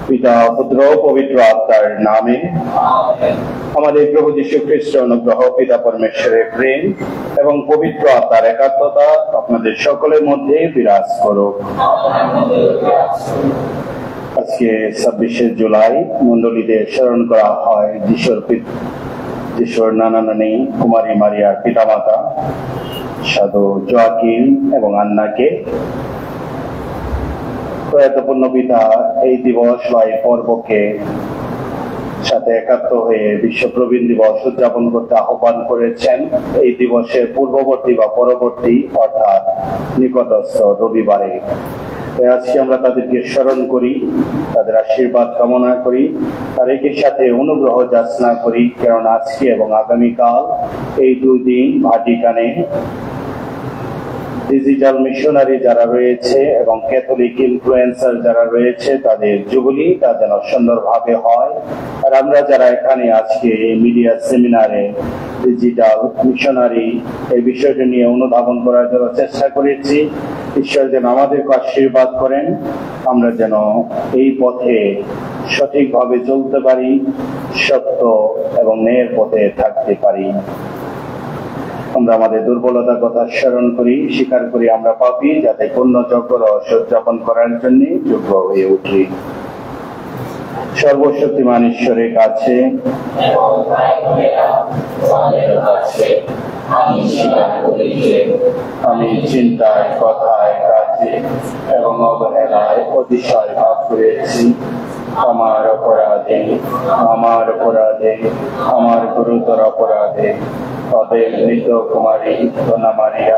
পিতা পুত্র পবিত্র আত্মার নামে। আমাদের প্রভু যীশু খ্রিস্টের অনুগ্রহ, পিতা পরমেশ্বরের প্রেম এবং পবিত্র আত্মার একাত্মতা আপনাদের সকলের মধ্যে বিরাজ করুক। আজকে 26শে জুলাই মণ্ডলীতে স্মরণ করা হয় যিশুর নানা নানী কুমারী মারিয়ার পিতামাতা সাধু জোয়াকিম এবং আন্নাকে। প্রয়াতপূর্ণ পিতা এই দিবস বা এই পর্বকে সাথে একাত্ম হয়ে বিশ্ব প্রবীণ দিবস উদযাপন করতে আহ্বান করেছেন। এই দিবসের পূর্ববর্তী বা পরবর্তী অর্থাৎ নিকটস্থ রবিবারে। আজকে আমরা তাদেরকে স্মরণ করি, তাদের আশীর্বাদ কামনা করি, আর একই সাথে অনুগ্রহ যাচনা করি, কারণ আজকে এবং আগামীকাল এই 2 দিন ভাটিকানে ডিজিটাল মিশনারি যারা রয়েছে এবং ক্যাথলিক ইনফ্লুয়েন্সার যারা রয়েছে তাদের জুবিলি তা যেন সুন্দরভাবে হয়। আর আমরা যারা এখানে আজকে এই মিডিয়া সেমিনারে ডিজিটাল মিশনারি এই বিষয়টি নিয়ে অনুধাবন করার জন্য চেষ্টা করেছি, ঈশ্বর যেন আমাদেরকে আশীর্বাদ করেন, আমরা যেন এই পথে সঠিকভাবে চলতে পারি, সত্য এবং ন্যায়ের পথে থাকতে পারি। আমরা আমাদের দুর্বলতার কথা স্মরণ করি, স্বীকার করি আমরা পাপী, যাতে পূর্ণ যজ্ঞ রহস্য উদযাপন করার জন্য যোগ্য হয়ে উঠি। সর্বশক্তিমান ঈশ্বরের কাছে আমি চিন্তায়, কথায়, কাজে এবং অবহেলায় অতিশয় পাপ করেছি। আমার অপরাধে, আমার অপরাধে, আমার গুরুতর অপরাধে। অতএব মৃত কুমারী সোনা মারিয়া,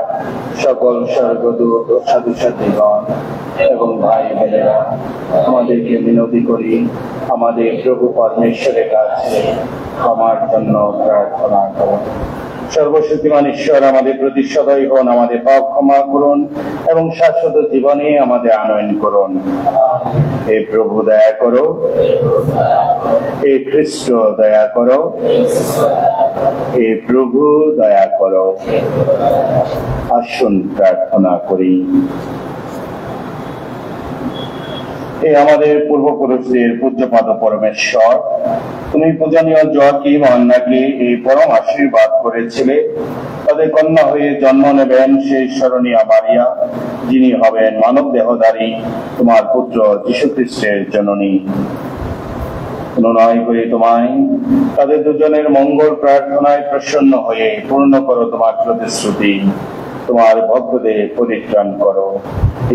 সকল স্বর্গদূত ও সাধু সাথীগণ এবং ভাই বোনেরা, আমাদেরকে মিনতি করি আমাদের প্রভু পরমেশ্বরের কাছে আমার জন্য প্রার্থনা করুন। সর্বশক্তিমান ঈশ্বর আমাদের প্রতি সদয় হন, আমাদের পাপ ক্ষমা করুন এবং শাশ্বত জীবনে আমাদের আনয়ন করুন। হে প্রভু দয়া করো, হে খ্রিস্ট দয়া করো, হে প্রভু দয়া করো। আসুন প্রার্থনা করি। এই আমাদের পূর্বপুরুষদের পূজ্যপাদ পরমেশ্বর, তুমি পূজনীয় জোয়াকিম আন্নাকে এই পরম আশীর্বাদ করেছিলে তাদের কন্যা হয়ে জন্ম নেবেন সেই স্মরণীয় মারিয়া, যিনি হবেন মানব দেহধারী তোমার পুত্র যীশু খ্রিস্টের জননী। অনুনয় করি তোমায় তাদের দুজনের মঙ্গল প্রার্থনায় প্রসন্ন হয়ে পূর্ণ করো তোমার প্রতিশ্রুতি, তোমার ভক্তদের পরিত্রাণ করো।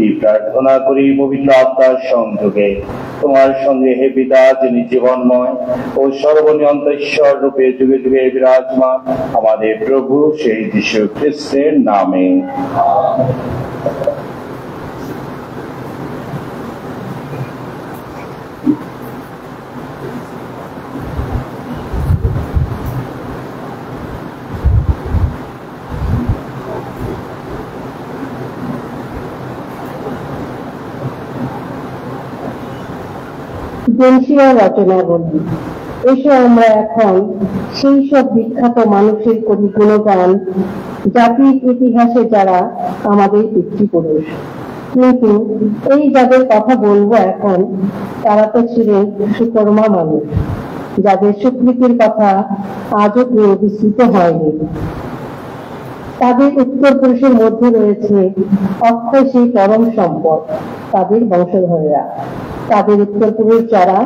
এই প্রার্থনা করি পবিত্র আত্মার সংযোগে তোমার সঙ্গে, হে পিতা যিনি জীবনময় ও সর্বনিয়ন্ত ঈশ্বর রূপে যুগে যুগে বিরাজমান, আমাদের প্রভু সেই যীশু খ্রিস্টের নামে। জেমসিয়া রচনা বলি। এসো আমরা এখন সেই সব বিখ্যাত মানুষের করি গুণগান, জাতির ইতিহাসে যারা আমাদের পিতৃপুরুষ। কিন্তু এই যাদের কথা বলবো এখন, তারা তো ছিলেন সুকর্মা মানুষ, যাদের স্বীকৃতির কথা আজও কেউ বিস্তৃত হয়নি। তাদের উত্তরপুরুষের মধ্যে রয়েছে অক্ষয় সেই পরম সম্পদ, তাদের বংশধরেরা, তাদের উত্তরপুরুষ যারা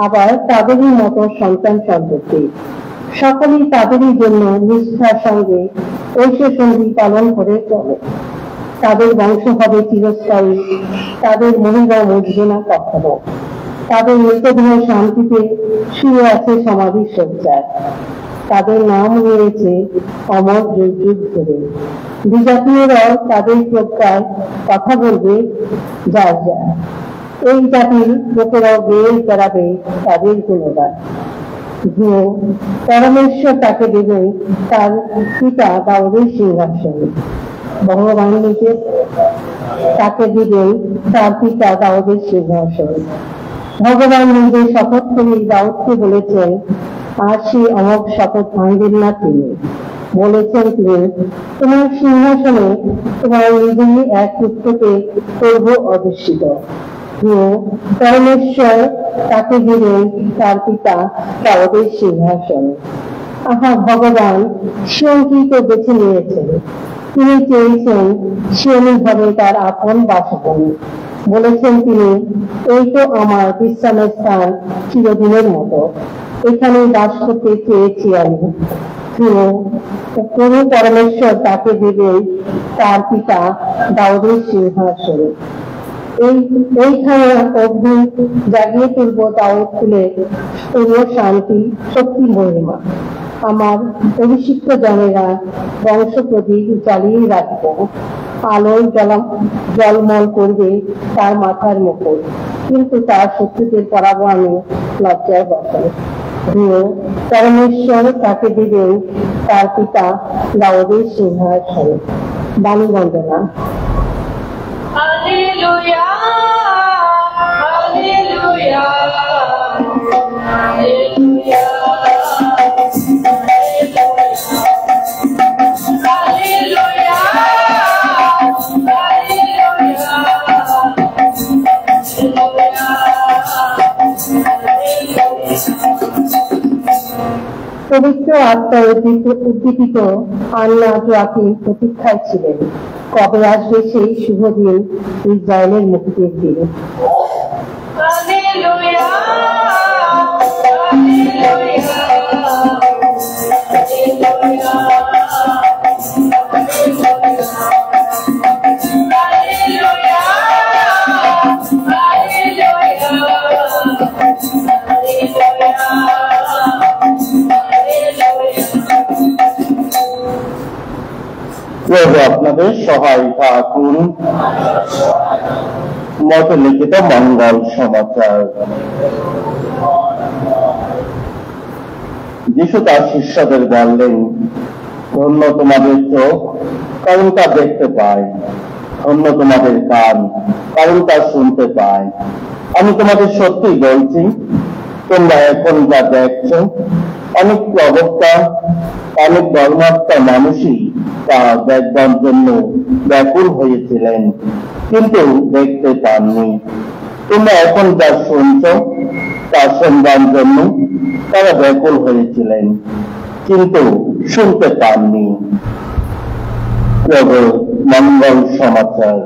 আবার তাদেরই মতো সন্তান সন্ততি, সকলেই তাদেরই জন্য নিষ্ঠার সঙ্গে ঐক্য সন্ধি পালন করে চলে। তাদের বংশ হবে চিরস্থায়ী, তাদের মহিলা মুজবে না কখনো। তাদের মৃতদেহ শান্তিতে শুয়ে আছে সমাধির শয্যায়। তাদের নাম রয়েছে অমর যুগ যুগ ধরে। বিজাতীয়রাও তাদের প্রজ্ঞার কথা বলবে যার যা। এই জাতির লোকেরাও গেয়ে বেড়াবে তাদের গুণগান। পরমেশ্বর তাকে দেবে তার পিতা দাউদের সিংহাসনে। ভগবান নিজে তাকে দিবেন তার পিতা দাউদের সিংহাসনে। ভগবান নিজে শপথ করে দাউদকে বলেছেন, আর সে অমোঘ শপথ ভাঙবেন না তিনি। বলেছেন তিনি, তোমার সিংহাসনে তোমার নিজেই এক পুত্রকে করব অধিষ্ঠিত। পরমেশ্বর তাকে দিলেন তার পিতা দাউদের সিংহাসনে। আহা, ভগবান সিয়নকেই তো বেছে নিয়েছেন। তিনি চেয়েছেন সিয়নই হবে তার আপন বাসভূমি। বলেছেন তিনি, এই তো আমার বিশ্রামের স্থান চিরদিনের মতো, এখানে বাস করতে চেয়েছি আমি। প্রভু পরমেশ্বর তাকে দেবেন তার পিতা দাউদের সিংহাসনে। এইখানে অগ্নি জাগিয়ে তুলব দাউদ তুলে পূর্ণ শান্তি শক্তি মহিমা। আমার অভিষিক্ত জনেরা বংশ প্রদীপ জ্বালিয়ে রাখবো, আলোয় জলমল করবে তার মাথার মুকুট, কিন্তু তার শত্রুদের পরাবো আমি লজ্জায় বসাই। পরমেশ্বর তাকে দিবেন তার পিতা দাউদের সিংহাসনে। বাণী বন্দনা। Hallelujah, hallelujah, hallelujah, পবিত্র আত্মায় উদ্দীপিত আন্না জোয়াকিম প্রতীক্ষায় ছিলেন, কবে আসবে সেই শুভ দিন, ইসরায়েলের মুক্তির দিন। প্রভু আপনাদের সহায় থাকুন। মত লিখিত মঙ্গল সমাচার। যিশু তার শিষ্যদের বললেন, ধন্য তোমাদের চোখ, কারণ তা দেখতে পায়, ধন্য তোমাদের কান, কারণ তা শুনতে পায়। আমি তোমাদের সত্যি বলছি, তোমরা এখন যা দেখছো, অনেক প্রবক্তা, অনেক ধর্মাত্মা মানুষই তা দেখবার জন্য ব্যাকুল হয়েছিলেন, কিন্তু দেখতে পাননি। তোমরা এখন যা শুনছ তা শুনবার জন্য তারা ব্যাকুল হয়েছিলেন, কিন্তু শুনতে পাননি। প্রভু মঙ্গল সমাচার।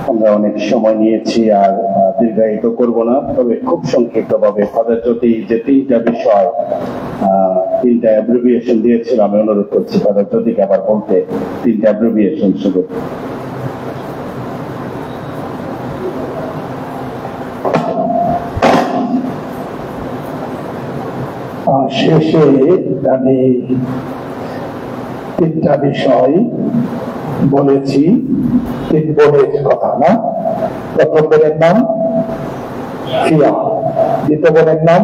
আমরা অনেক সময় নিয়েছি, আর দীর্ঘায়িত করব না, তবে খুব সংক্ষিপ্ত ভাবে ফাদার জ্যোতি যে তিনটা বিষয়, তিনটা অ্যাব্রিভিয়েশন দিয়েছিল, আমি অনুরোধ করছি ফাদার জ্যোতিকে আবার বলতে তিনটা অ্যাব্রিভিয়েশন শুধু। শেষে আমি তিনটা বিষয় বলেছি, তিন বোনের কথা না। প্রথম বোনের নাম ফিয়া, দ্বিতীয় বোনের নাম,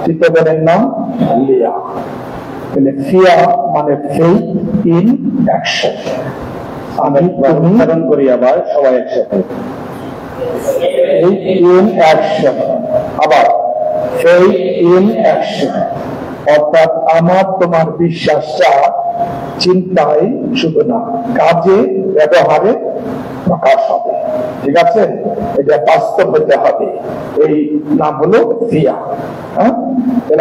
তৃতীয় বোনের নাম লিয়া। ফিয়া মানে ফেইথ ইন অ্যাকশন। আমি উচ্চারণ করি আবার সবাই একসাথে, ফেইথ ইন অ্যাকশন। আবার ফেইথ ইন অ্যাকশন, অর্থাৎ আমার তোমার বিশ্বাসটা চিন্তায় শুধু না, কাজে ব্যবহারে প্রকাশ হবে। ঠিক আছে, এটা বাস্তব হতে হবে। এই নাম হলো ফিয়া।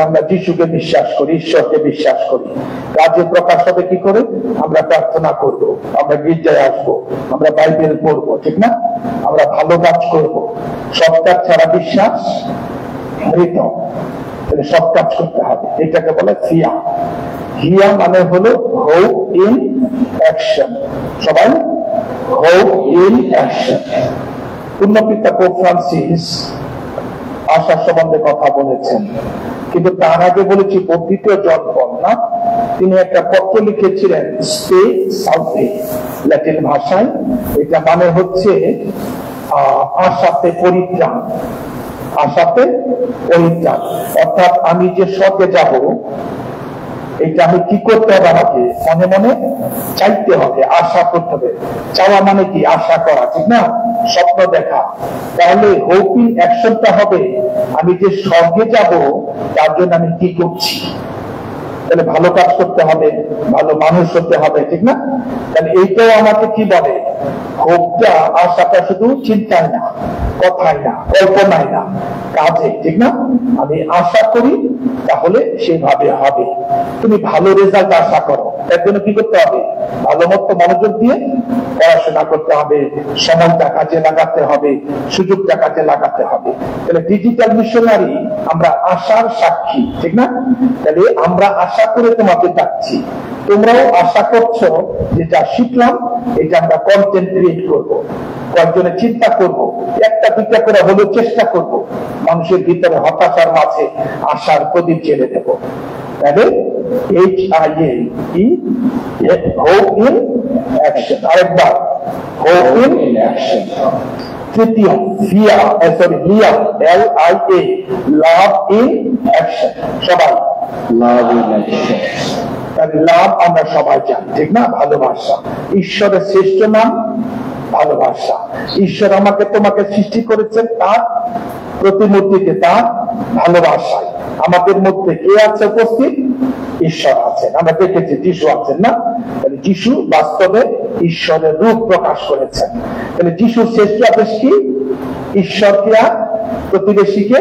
আমরা যিশুকে বিশ্বাস করি, ঈশ্বরকে বিশ্বাস করি। কাজে প্রকাশ হবে কি করে? আমরা প্রার্থনা করব, আমরা গির্জায় আসবো, আমরা বাইবেল পড়বো, ঠিক না? আমরা ভালো কাজ করব। সব কাজ ছাড়া বিশ্বাস মৃত। সব কাজ করতে হবে, এটাকে বলে ফিয়া। হিয়া মানে হলো হোপ ইন অ্যাকশন। সবাই হোপ ইন অ্যাকশন। পূর্ণপিতা পোপ ফ্রান্সিস আশা সম্বন্ধে কথা বলেছেন, কিন্তু তার আগে বলেছি পোপ দ্বিতীয় জন পল না, তিনি একটা পত্র লিখেছিলেন স্পে সালভে, ল্যাটিন ভাষায়। এটা মানে হচ্ছে আশাতে পরিত্রাণ। আশাতে পরিত্রাণ অর্থাৎ আমি যে স্বর্গে যাব, এটা আমি কি করতে হবে? আমাকে মনে মনে চাইতে হবে, আশা করতে হবে। চাওয়া মানে কি? আশা করা, ঠিক না? স্বপ্ন দেখা। তাহলে হোপ ইন অ্যাকশনটা হবে আমি যে স্বর্গে যাব তার জন্য আমি কি করছি। তাহলে ভালো কাজ করতে হবে, ভালো মানুষ হতে হবে, ঠিক না? তাহলে এইটাও আমাকে কি বলে? হোপটা, আশাটা শুধু চিন্তায় না, কথায় না, কল্পনায় না, কাজে, ঠিক না? আমি আশা করি, তাহলে সেভাবে হবে। তুমি ভালো রেজাল্ট আশা করো, এর জন্য কি করতে হবে? ভালো মতো মনোযোগ দিয়ে পড়াশোনা করতে হবে, সময়টা কাজে লাগাতে হবে, সুযোগটা কাজে লাগাতে হবে। তাহলে ডিজিটাল মিশনারি আমরা আশার সাক্ষী, ঠিক না? তাহলে আমরা আশা করে তোমাকে ডাকছি, তোমরাও আশা করছো যেটা শিখলাম এটা আমরা কন্টেন্ট ক্রিয়েট করবো, কয়েকজনে চিন্তা করব, একটা দুইটা করে হলেও চেষ্টা করব মানুষের ভিতরে হতাশার মাঝে আশার প্রদীপ জ্বেলে দেব। তাহলে HIA, হোপ ইন অ্যাকশন। আরেকবার, হোপ ইন অ্যাকশন। তৃতীয় ফিয়া, লিয়া, LIA, লাভ ইন অ্যাকশন। সবাই লাভ ইন অ্যাকশন। লাভ আমরা সবাই জানি, ঠিক না? ভালোবাসা। ঈশ্বরের শ্রেষ্ঠ নাম ভালোবাসা। ঈশ্বর আমাকে তোমাকে সৃষ্টি করেছেন তার প্রতিমূর্তিতে, তার ভালোবাসায়। আমাদের মধ্যে কে আছে উপস্থিত? ঈশ্বর আছেন। আমরা দেখেছি যিশু আছেন না? তাহলে যিশু বাস্তবে ঈশ্বরের রূপ প্রকাশ করেছেন। তাহলে যিশুর শ্রেষ্ঠ আদেশ কি? ঈশ্বরকে আর প্রতিবেশীকে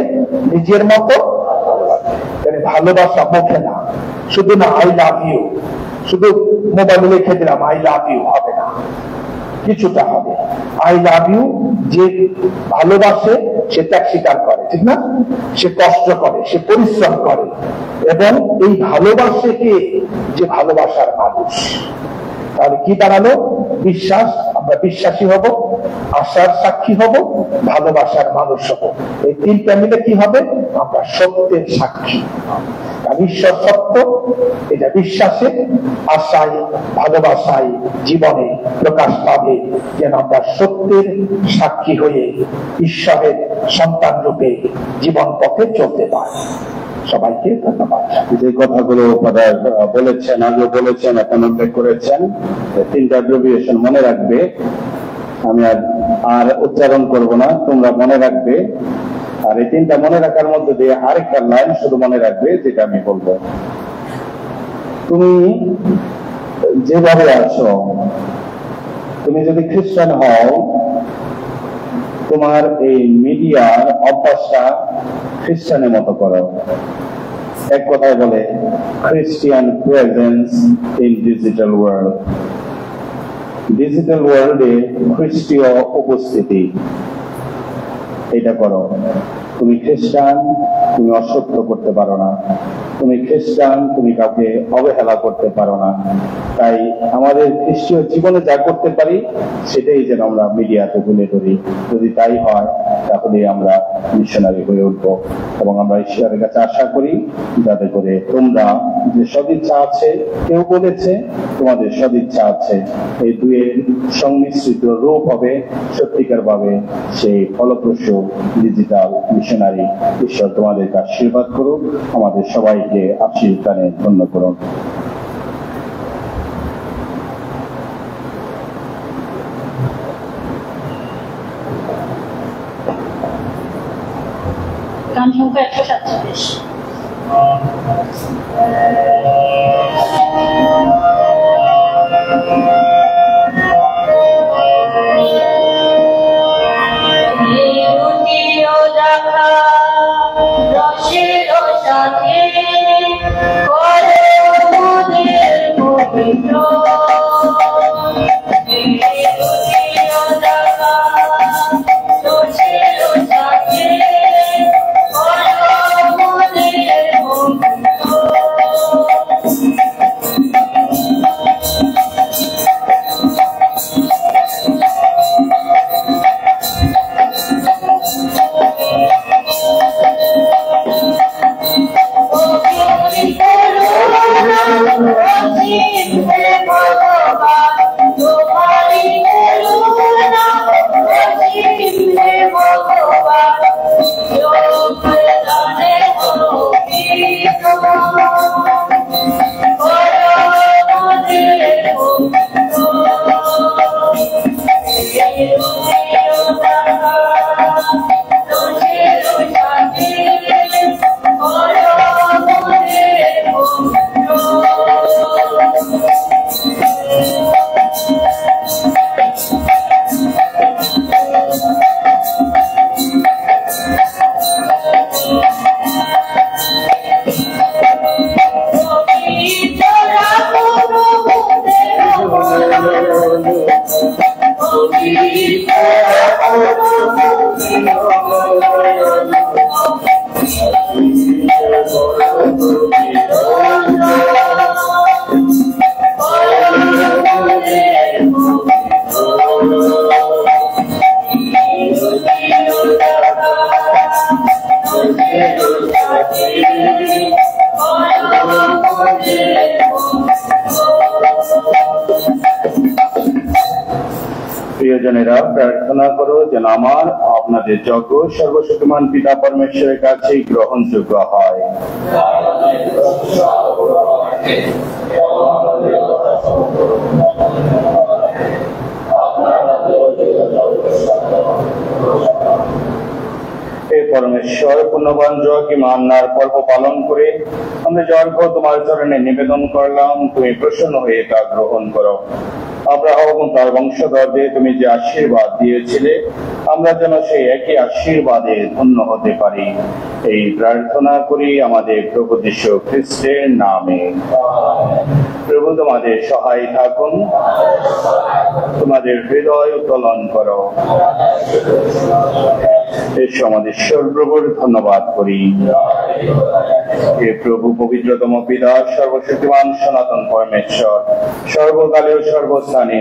নিজের মতো। তাহলে ভালোবাসা মুখে না, শুধু না আই লাভ ইউ, শুধু মোবাইলে লিখে দিলাম আই লাভ ইউ হবে না, কিছুটা হবে। আই লাভ ইউ যে ভালোবাসে সে ত্যাগ স্বীকার করে, ঠিক না? সে কষ্ট করে, সে পরিশ্রম করে, এবং এই ভালোবাসে কে? যে ভালোবাসার মানুষ। তাহলে কি দাঁড়ালো? বিশ্বাস, আমরা বিশ্বাসী হব, আশার সাক্ষী হব, ভালোবাসার মানুষ হব। এই তিনটা মিলে কি হবে? আমরা সত্যের সাক্ষী। ঈশ্বর সত্য, এটা বিশ্বাসে, আশায়, ভালোবাসায় জীবনে প্রকাশ পাবে, যেন আমরা সত্যের সাক্ষী হয়ে ঈশ্বরের সন্তান রূপে জীবন পথে চলতে পারি। সবাইকে ধন্যবাদ। যে কথাগুলো বলেছেন, আগে বলেছেন, এখন উল্লেখ করেছেন, তিনটা অ্যাব্রিভিয়েশন মনে রাখবে। আমি আর উচ্চারণ করব না, তোমরা মনে রাখবে। আর এই তিনটা মনে রাখার মধ্যে দিয়ে আরেকটা লাইন শুধু মনে রাখবে, যেটা আমি বলবো। তুমি যেভাবে আছো, তুমি যদি খ্রিস্টান হও, তোমার এই মিডিয়ার অভ্যাসটা খ্রিস্টানের মতো করো। এক কথায় বলে Christian presence in digital world. Digital ওয়ার্ল্ডে খ্রিস্টীয় উপস্থিতি, এটা করো। তুমি খ্রিস্টান, তুমি অসত্য করতে পারো না। তুমি খ্রিস্টান, তুমি কাউকে অবহেলা করতে পারো না। তাই আমাদের খ্রিস্টীয় জীবনে যা করতে পারি সেটাই যেন আমরা মিডিয়াতে তুলে ধরি। যদি তাই হয় তাহলে আমরা মিশনারি হয়ে উঠবো। এবং আমরা ঈশ্বরের কাছে আশা করি যাতে করে তোমরা যে সদিচ্ছা আছে, কেউ বলেছে তোমাদের সদিচ্ছা আছে, এই দুয়ের সংমিশ্রিত রূপ হবে সত্যিকার ভাবে সেই ফলপ্রসূ ডিজিটাল মিশনারি। ঈশ্বর তোমাদেরকে আশীর্বাদ করুন, আমাদের সবাইকে আশীর্বাদে ধন্য করুন। গান সংখ্যা 147। প্রিয়জনেরা, প্রার্থনা করো যেন আমার আপনাদের যজ্ঞ সর্বশক্তিমান পিতা পরমেশ্বরের কাছে গ্রহণযোগ্য হয়। হে পরমেশ্বর, পুণ্যবান যোগী মান্নার পর্ব পালন করে আমরা যজ্ঞ তোমার চরণে নিবেদন করলাম, তুমি প্রসন্ন হয়ে তা গ্রহণ করো। আব্রাহাম এবং তার বংশধরদের তুমি যে আশীর্বাদ দিয়েছিলে, আমরা যেন সেই একই আশীর্বাদে ধন্য হতে পারি, এই প্রার্থনা করি আমাদের প্রভু যীশু খ্রিস্টের নামে। প্রভু তোমাদের সহায় থাকুন, তোমাদের হৃদয় উত্তোলন করো। এসো আমাদের ঈশ্বর প্রভুর ধন্যবাদ করি। হে প্রভু, পবিত্রতম পিতা, সর্বশক্তিমান সনাতন পরমেশ্বর, সর্বকালে ও সর্বস্থানে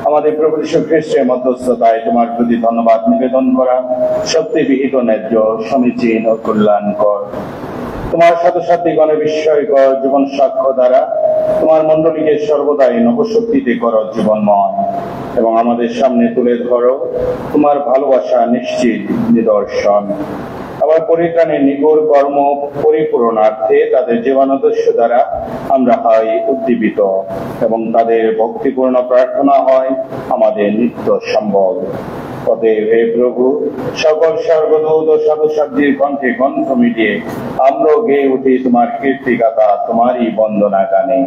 আমাদের প্রভু যীশু খ্রিস্টের মধ্যস্থতায় তোমার প্রতি ধন্যবাদ নিবেদন করা সত্যি বিহিত, ন্যায্য, সমীচীন ও কল্যাণকর। তোমার ছাত্রছাত্রীগণের বিস্ময়কর জীবন সাক্ষ্য দ্বারা তোমার মণ্ডলীকে সর্বদাই নবশক্তিতে করো জীবনময়, এবং আমাদের সামনে তুলে ধরো তোমার ভালোবাসা নিশ্চিত নিদর্শন। আবার পরিত্রাণের নিগড় কর্ম পরিপূরণার্থে তাদের জীবনাদর্শ দ্বারা আমরা হই উদ্দীপিত, এবং তাদের ভক্তিপূর্ণ প্রার্থনা হয় আমাদের নিত্য সম্বল। অতএব হে প্রভু, সকল স্বর্গদূত ও সাধুসাধ্যের কণ্ঠে কণ্ঠ মিটিয়ে আমরা গেয়ে উঠি তোমার কীর্তিগাথা, তোমারই বন্দনা গানে।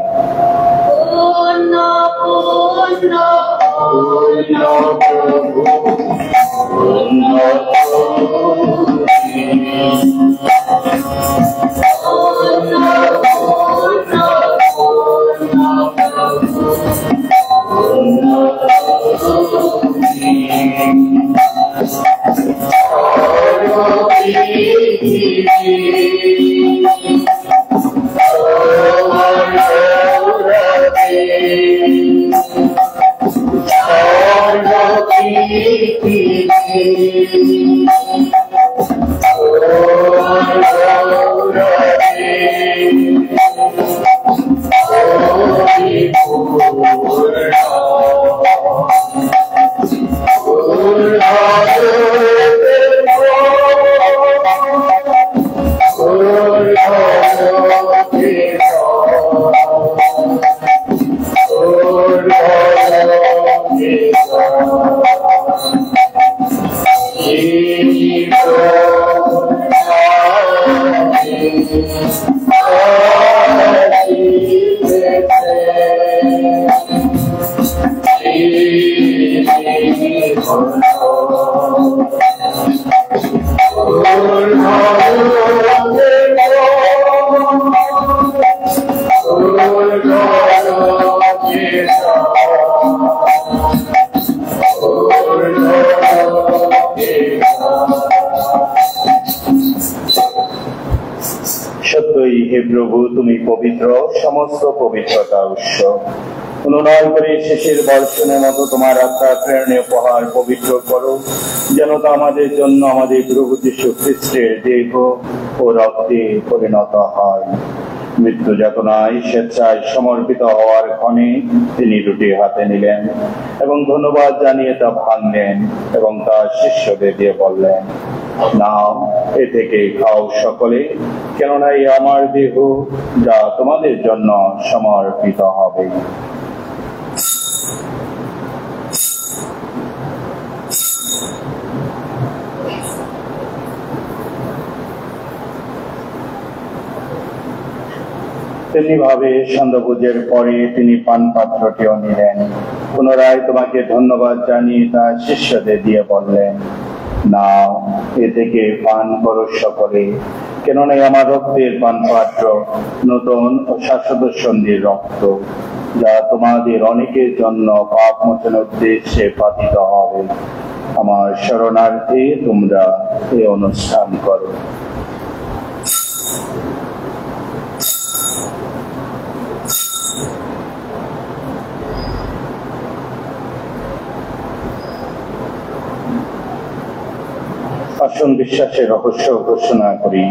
সত্যই হে প্রভু, তুমি পবিত্র, সমস্ত পবিত্রতা উৎস। অনুনয় করে শেষের বর্ষণের মতো তোমার আত্মার প্রেরণে উপহার পবিত্র করো, যেন তা আমাদের জন্য আমাদের প্রভু যীশু খ্রিস্টের দেহ ও রক্তে পরিণত হয়। মৃত্যু যাতনায় স্বেচ্ছায় সমর্পিত হওয়ার ক্ষণে তিনি রুটি হাতে নিলেন এবং ধন্যবাদ জানিয়ে তা ভাঙলেন এবং তা শিষ্যদের দিয়ে বললেন, নাও, এ থেকে খাও সকলে, কেননা এই আমার দেহ যা তোমাদের জন্য সমর্পিত হবে। তেমনি ভাবে সন্ধ্যাভোজের পরে তিনি পান পাত্রটিও নিলেন, পুনরায় তোমাকে ধন্যবাদ জানিয়ে তা শিষ্যদের দিয়ে বললেন, নাও, এ থেকে পান করো সকলে, কেননা আমার রক্তের পান পাত্র, নতুন ও শাশ্বত সন্ধির রক্ত, যা তোমাদের অনেকের জন্য পাপ মোচনের উদ্দেশ্যে পাতিত হবে। আমার শরণার্থে তোমরা এই অনুষ্ঠান করো। আসুন বিশ্বাসের রহস্য ঘোষণা করি।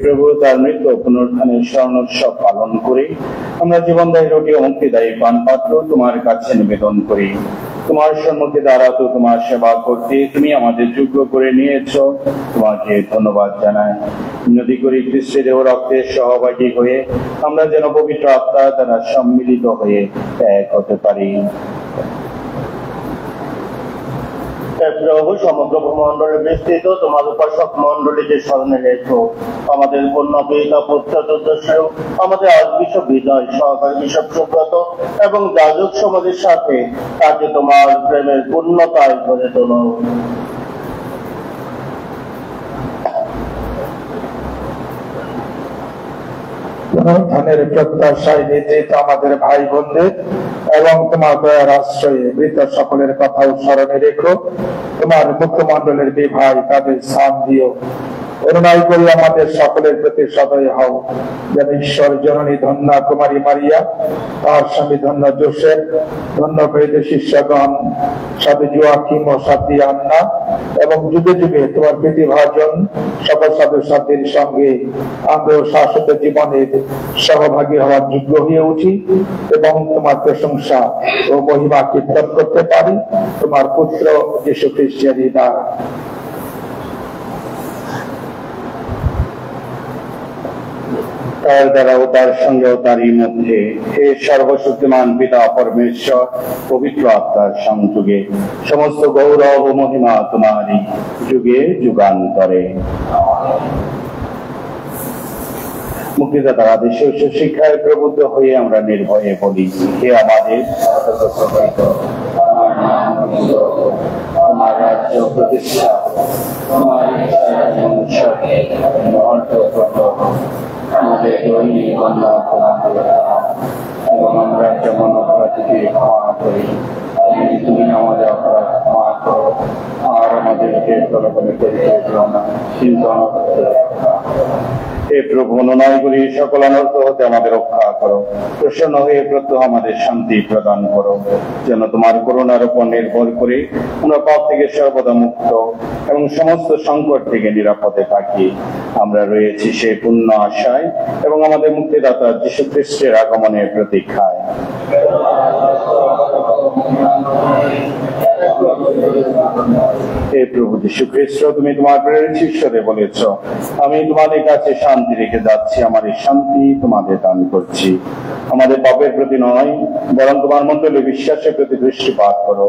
প্রভু তার মৃত্যু পুনরুত্থানের স্মরণোৎসব পালন করে আমরা জীবনদায়ী রোটি ও মুক্তিদায়ী পান পাত্র তোমার কাছে নিবেদন করি। তোমার সম্মুখে দাঁড়াতো তোমার সেবা করতে তুমি আমাদের যোগ্য করে নিয়েছ, তোমাকে ধন্যবাদ জানাই। নদী করি খ্রিস্টের দেহ রক্তের সহভাগী হয়ে আমরা যেন পবিত্র আত্মা দ্বারা সম্মিলিত হয়ে এক হতে পারি। প্রভু সমগ্র ভূমণ্ডলে বিস্তৃত তোমার উপাসক মন্ডলীকে স্মরণে রেখো। আমাদের পূর্ণ পিতা পুত্র দুর্দশায়ু, আমাদের আর্চবিশপ বিজয়, সহকারী বিশপ সুব্রত এবং যাজক সমাজের সাথে তাকে তোমার প্রেমের পূর্ণতায় করে তোলো। পুনরুত্থানের প্রত্যাশায় নির্মিত আমাদের ভাই বোনদের এবং তোমার দয়ার আশ্রয়ে মৃত সকলের কথাও স্মরণে রেখো। তোমার মুখমণ্ডলের বিভাগ তাদের স্থান দিও। অনুনয় করি আমাদের সকলের প্রতি সদয় হও, যেন ঈশ্বর জননী ধন্যা কুমারী মারিয়া, তার স্বামী ধন্য জোসেফ, ধন্য বৈদ শিষ্যগণ, সাধু জোয়াকিম ও সাথী আন্না এবং যুগে যুগে তোমার প্রতিভাজন সকল সাধু সাথীর সঙ্গে আমরা শাশ্বত জীবনের সহভাগী হওয়ার যোগ্য হয়ে উঠি এবং তোমার প্রশংসা ও মহিমা কীর্তন করতে পারি তোমার পুত্র যীশু খ্রিস্টের দ্বারা। তার দ্বারা ও তার সঙ্গে ও তারই মধ্যে হে সর্বশক্তিমান পিতা পরমেশ্বর, পবিত্র আত্মার সংযোগে সমস্ত গৌরব ও মহিমা তোমারই যুগে যুগান্তরে। মুক্তিদাতার আদেশে শিক্ষায় প্রবুদ্ধ হয়ে আমরা নির্ভয়ে বলি, হে আমাদের তোমার রাজ্য প্রতিষ্ঠা, তোমার আমাদের দৈনিক বন্যা এবং আমরা যেমন অপরাধীকে ক্ষমা করি, তুমি আমাদের অপরাধ ক্ষমা করো, আর আমাদেরকে প্রলোভনে পরিচয় দিও না, কিন্তু হে প্রভু অনুনয় করি সকল অনর্থ হতে আমাদের রক্ষা করো। প্রসন্ন হয়ে প্রত্যহ আমাদের শান্তি প্রদান করো, যেন তোমার করুণার উপর নির্ভর করে আমরা পাপ থেকে সর্বদা মুক্ত এবং সমস্ত সংকট থেকে নিরাপদে থাকি। আমরা রয়েছি সেই পূর্ণ আশায় এবং আমাদের মুক্তিদাতা যীশু খ্রিস্টের আগমনের প্রতীক্ষায়। হে প্রভু যীশু খ্রিস্ট, তুমি তোমার প্রেরিত শিষ্যদের বলেছ, আমি তোমাদের কাছে শান্তি রেখে যাচ্ছি, আমার এই শান্তি তোমাদের দান করছি। আমাদের পাপের প্রতি নয়, বরং তোমার মণ্ডলে বিশ্বাসের প্রতি দৃষ্টিপাত করো।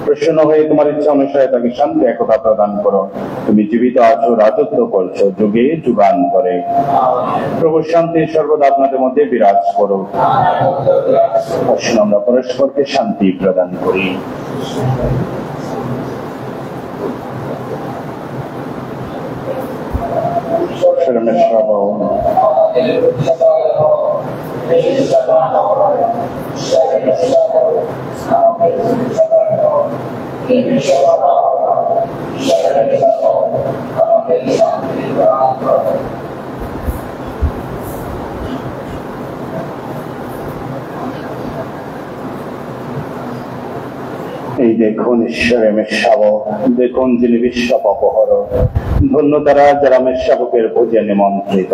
প্রসন্ন হয়ে তোমার ইচ্ছা অনুসারে তাকে শান্তি একতা প্রদান করো। তুমি জীবিত আছো, রাজত্ব করছো যুগে যুগান্তরে। প্রভু শান্তি সর্বদা আপনাদের মধ্যে বিরাজ করো। আসুন আমরা পরস্পরকে শান্তি প্রদান করি। শরণের শ্রাবণ এই দেখুন ঈশ্বরের মেষশাবক, দেখুন যিনি বিশ্বপ অপহরক। ধন্য তারা যারা মেষশাবকের ভোজে নিমন্ত্রিত।